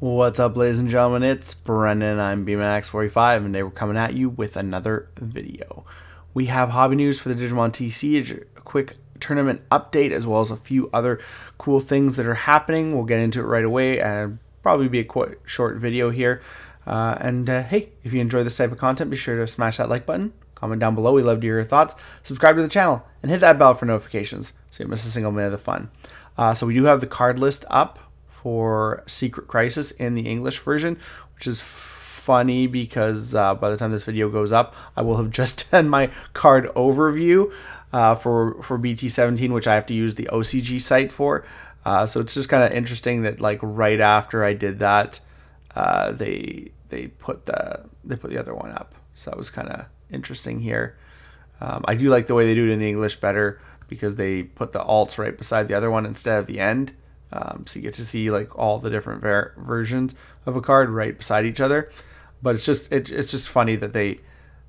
What's up, ladies and gentlemen? It's Brendan. I'm BMX45, and today we're coming at you with another video. We have hobby news for the Digimon TCG, a quick tournament update, as well as a few other cool things that are happening. We'll get into it right away, and probably be a quite short video here. Hey, if you enjoy this type of content, be sure to smash that like button, comment down below. We love to hear your thoughts. Subscribe to the channel, and hit that bell for notifications so you don't miss a single minute of fun. So we do have the card list up for Secret Crisis in the English version, which is funny because by the time this video goes up, I will have just done my card overview for BT17, which I have to use the OCG site for. So it's just kind of interesting that like right after I did that, they put the other one up. So that was kind of interesting here. I do like the way they do it in the English better because they put the alts right beside the other one instead of the end. So you get to see like all the different versions of a card right beside each other. But it's just funny that they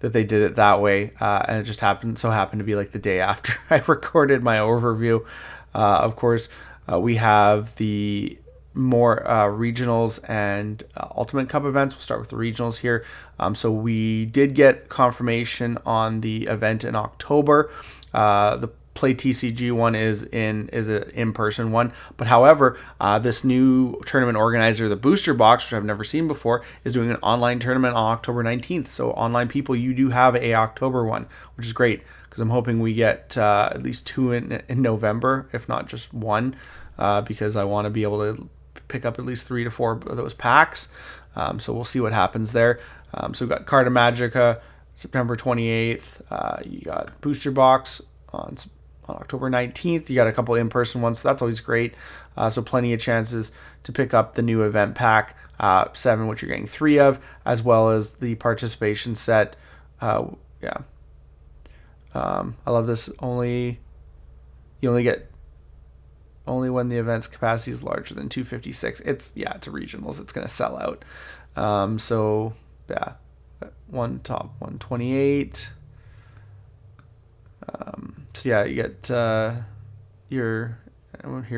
did it that way, and it just happened to be like the day after I recorded my overview. Of course, we have the more regionals and Ultimate Cup events. We'll start with the regionals here. So we did get confirmation on the event in October. The Play TCG one is an in-person one, but however, this new tournament organizer, the Booster Box, which I've never seen before, is doing an online tournament on October 19th. So online people, you do have a October one, which is great because I'm hoping we get at least two in November, if not just one, because I want to be able to pick up at least 3 to 4 of those packs. So we'll see what happens there. So we've got Carta Magica September 28th. You got Booster Box on October 19th. You got a couple in-person ones, so that's always great. So plenty of chances to pick up the new event pack 7, which you're getting 3 of, as well as the participation set. I love this. You only get when the event's capacity is larger than 256. It's a regionals. It's going to sell out. One top 128. You get here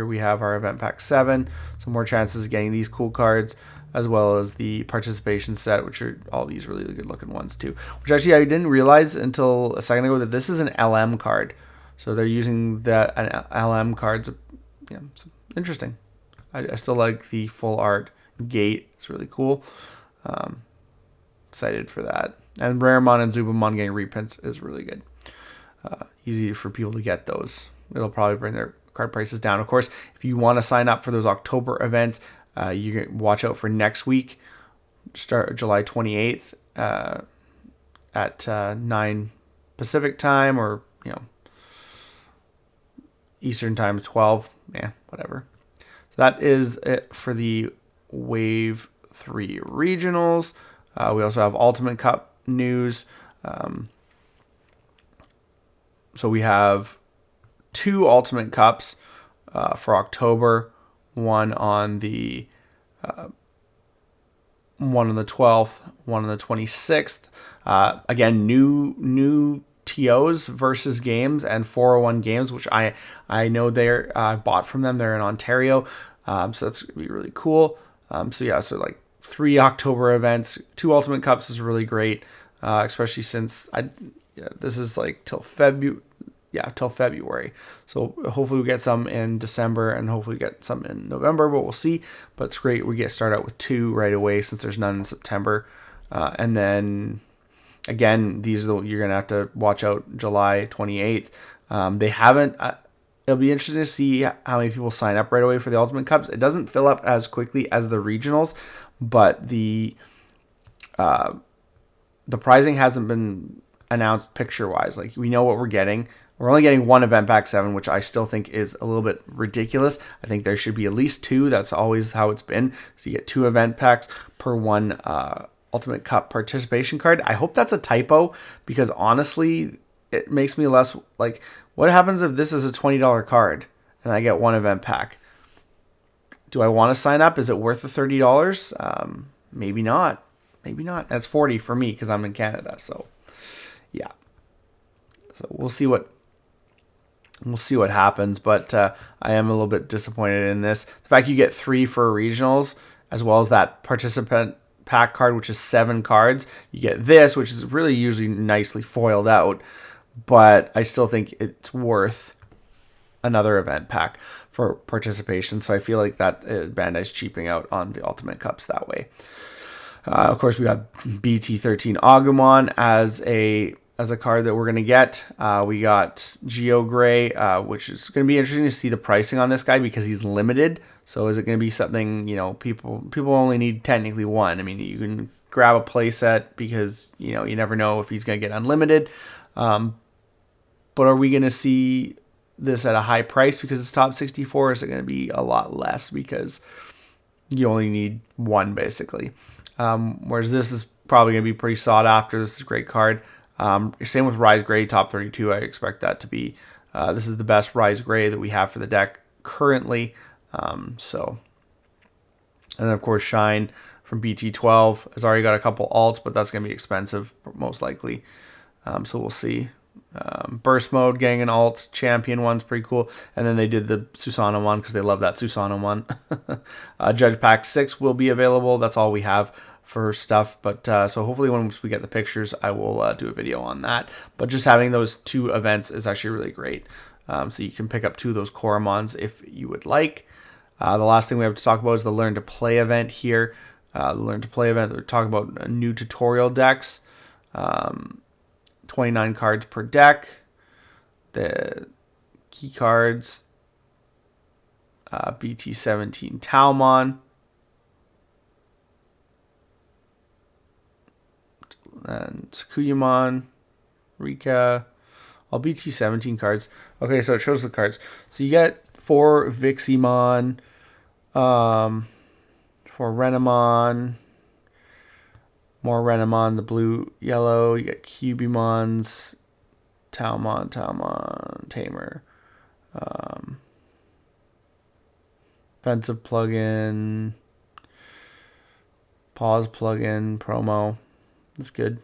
we have our event pack 7, so more chances of getting these cool cards, as well as the participation set, which are all these really good looking ones too, which actually I didn't realize until a second ago that this is an LM card, so they're using that LM cards. It's interesting. I still like the full art gate. It's really cool. Excited for that. And Raremon and Zubamon getting reprints is really good. Easy for people to get those. It'll probably bring their card prices down. Of course, if you want to sign up for those October events, you can watch out for next week, start July 28th at 9 Pacific time, or Eastern time, 12. Whatever. So that is it for the Wave 3 regionals. We also have Ultimate Cup news. So we have 2 Ultimate Cups for October. One on the 12th, one on the 26th. Again, new TOs versus games and 401 games, which I know they're bought from them. They're in Ontario, so that's gonna be really cool. So like 3 October events, 2 Ultimate Cups is really great, especially since this is like till February. Till February. So hopefully we get some in December and hopefully we get some in November, but we'll see. But it's great. We get started out with 2 right away since there's none in September. And then again, you're going to have to watch out July 28th. They haven't, it'll be interesting to see how many people sign up right away for the Ultimate Cups. It doesn't fill up as quickly as the regionals, but the pricing hasn't been announced picture-wise. Like, we know what we're getting. We're only getting 1 event pack 7, which I still think is a little bit ridiculous. I think there should be at least 2. That's always how it's been. So you get 2 event packs per 1 Ultimate Cup participation card. I hope that's a typo, because honestly, it makes me less like, what happens if this is a $20 card and I get 1 event pack? Do I want to sign up? Is it worth the $30? Maybe not. Maybe not. That's $40 for me because I'm in Canada. So yeah. So we'll see what happens, but I am a little bit disappointed in this. The fact you get 3 for regionals as well as that participant pack card, which is 7 cards. You get this, which is really usually nicely foiled out, but I still think it's worth another event pack for participation. So I feel like that Bandai's cheaping out on the Ultimate Cups that way. Of course, we got BT13 Agumon as a card that we're going to get. We got Geo Gray, which is going to be interesting to see the pricing on this guy because he's limited. So is it going to be something, people only need technically one. I mean, you can grab a playset because, you never know if he's going to get unlimited. But are we going to see this at a high price because it's top 64? Or is it going to be a lot less because you only need one basically? Whereas this is probably going to be pretty sought after. This is a great card. Same with Rise Gray, top 32. I expect that to be, this is the best Rise Gray that we have for the deck currently. And then of course Shine from BT12 has already got a couple alts, but that's going to be expensive most likely. So we'll see. Burst Mode, getting an alt. Champion one's pretty cool. And then they did the Susano one because they love that Susano one. Judge Pack 6 will be available. That's all we have for stuff. But so hopefully once we get the pictures, I will do a video on that. But just having those 2 events is actually really great. So you can pick up 2 of those Koromons if you would like. The last thing we have to talk about is the Learn to Play event here. The Learn to Play event, we're talking about new tutorial decks. 29 cards per deck. The key cards, BT17 Talmon, and Tsukuyamon, Rika, all BT17 cards. Okay, so it shows the cards. So you get 4 Viximon, 4 Renamon, more Renamon, the blue, yellow. You get Cubimons, Talmon, Tamer. Offensive plugin, pause plugin, promo. That's good.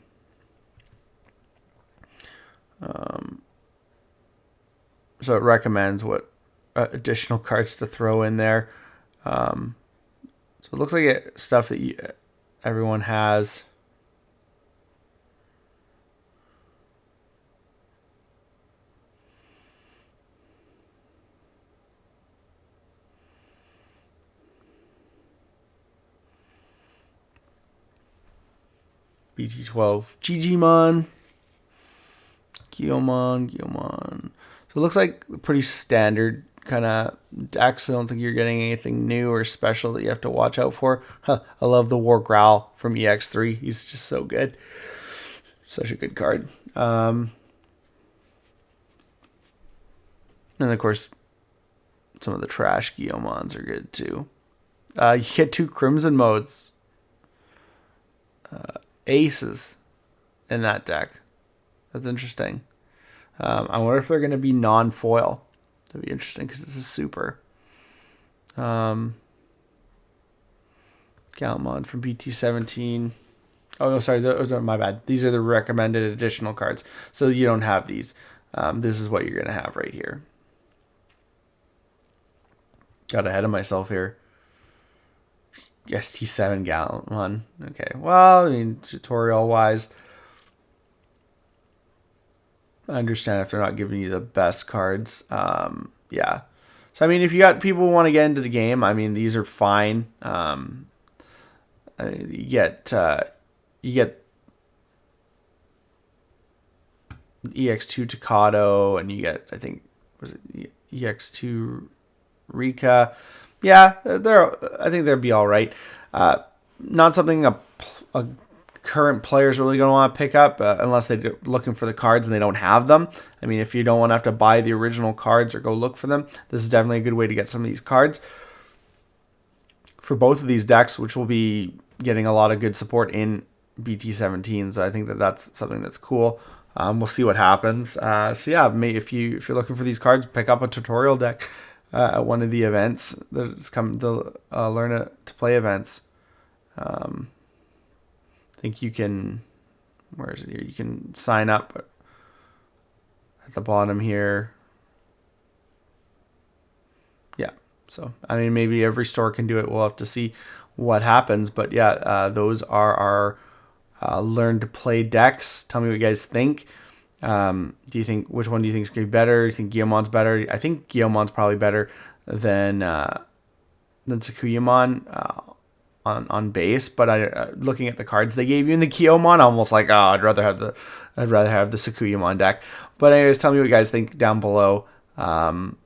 So it recommends what additional cards to throw in there. So it looks like stuff that everyone has. BT12 Digimon, Guiomon. So it looks like pretty standard kind of decks. I don't think you're getting anything new or special that you have to watch out for. I love the War Growl from EX3. He's just so good. Such a good card. And of course, some of the trash Guiomons are good too. You get 2 Crimson modes. Aces in that deck. That's interesting. I wonder if they're going to be non-foil. That'd be interesting because this is super. Galmon from BT17. Oh, no, sorry. Those are my bad. These are the recommended additional cards. So you don't have these. This is what you're going to have right here. Got ahead of myself here. ST7 Galmon. Okay. Well, I mean, tutorial-wise, I understand if they're not giving you the best cards. Yeah. So, I mean, if you got people who want to get into the game, I mean, these are fine. You get EX2 Takato, and you get, I think, was it EX2 Rika? Yeah, I think they'll be all right. Not something a current player is really going to want to pick up unless they're looking for the cards and they don't have them. I mean, if you don't want to have to buy the original cards or go look for them, this is definitely a good way to get some of these cards. For both of these decks, which will be getting a lot of good support in BT17, so I think that's something that's cool. We'll see what happens. So yeah, if you're looking for these cards, pick up a tutorial deck at one of the events that's come to learn to play events. I think you can, where is it here? You can sign up at the bottom here. Yeah. So, I mean, maybe every store can do it. We'll have to see what happens. But yeah, those are our learn to play decks. Tell me what you guys think. Do you think, which one do you think is going to be better? Do you think Guillimon's better? I think Guillimon's probably better than Sakuyamon on base. But looking at the cards they gave you in the Guillimon, I'm almost like, oh, I'd rather have the Sakuyamon deck. But anyways, tell me what you guys think down below, and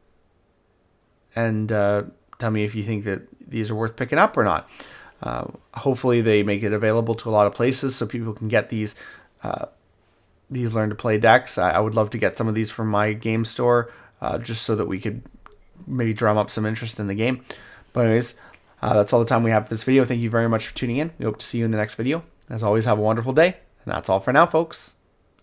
tell me if you think that these are worth picking up or not. Hopefully they make it available to a lot of places so people can get these learn to play decks. I would love to get some of these from my game store, just so that we could maybe drum up some interest in the game. But anyways, that's all the time we have for this video. Thank you very much for tuning in. We hope to see you in the next video. As always, have a wonderful day. And that's all for now, folks.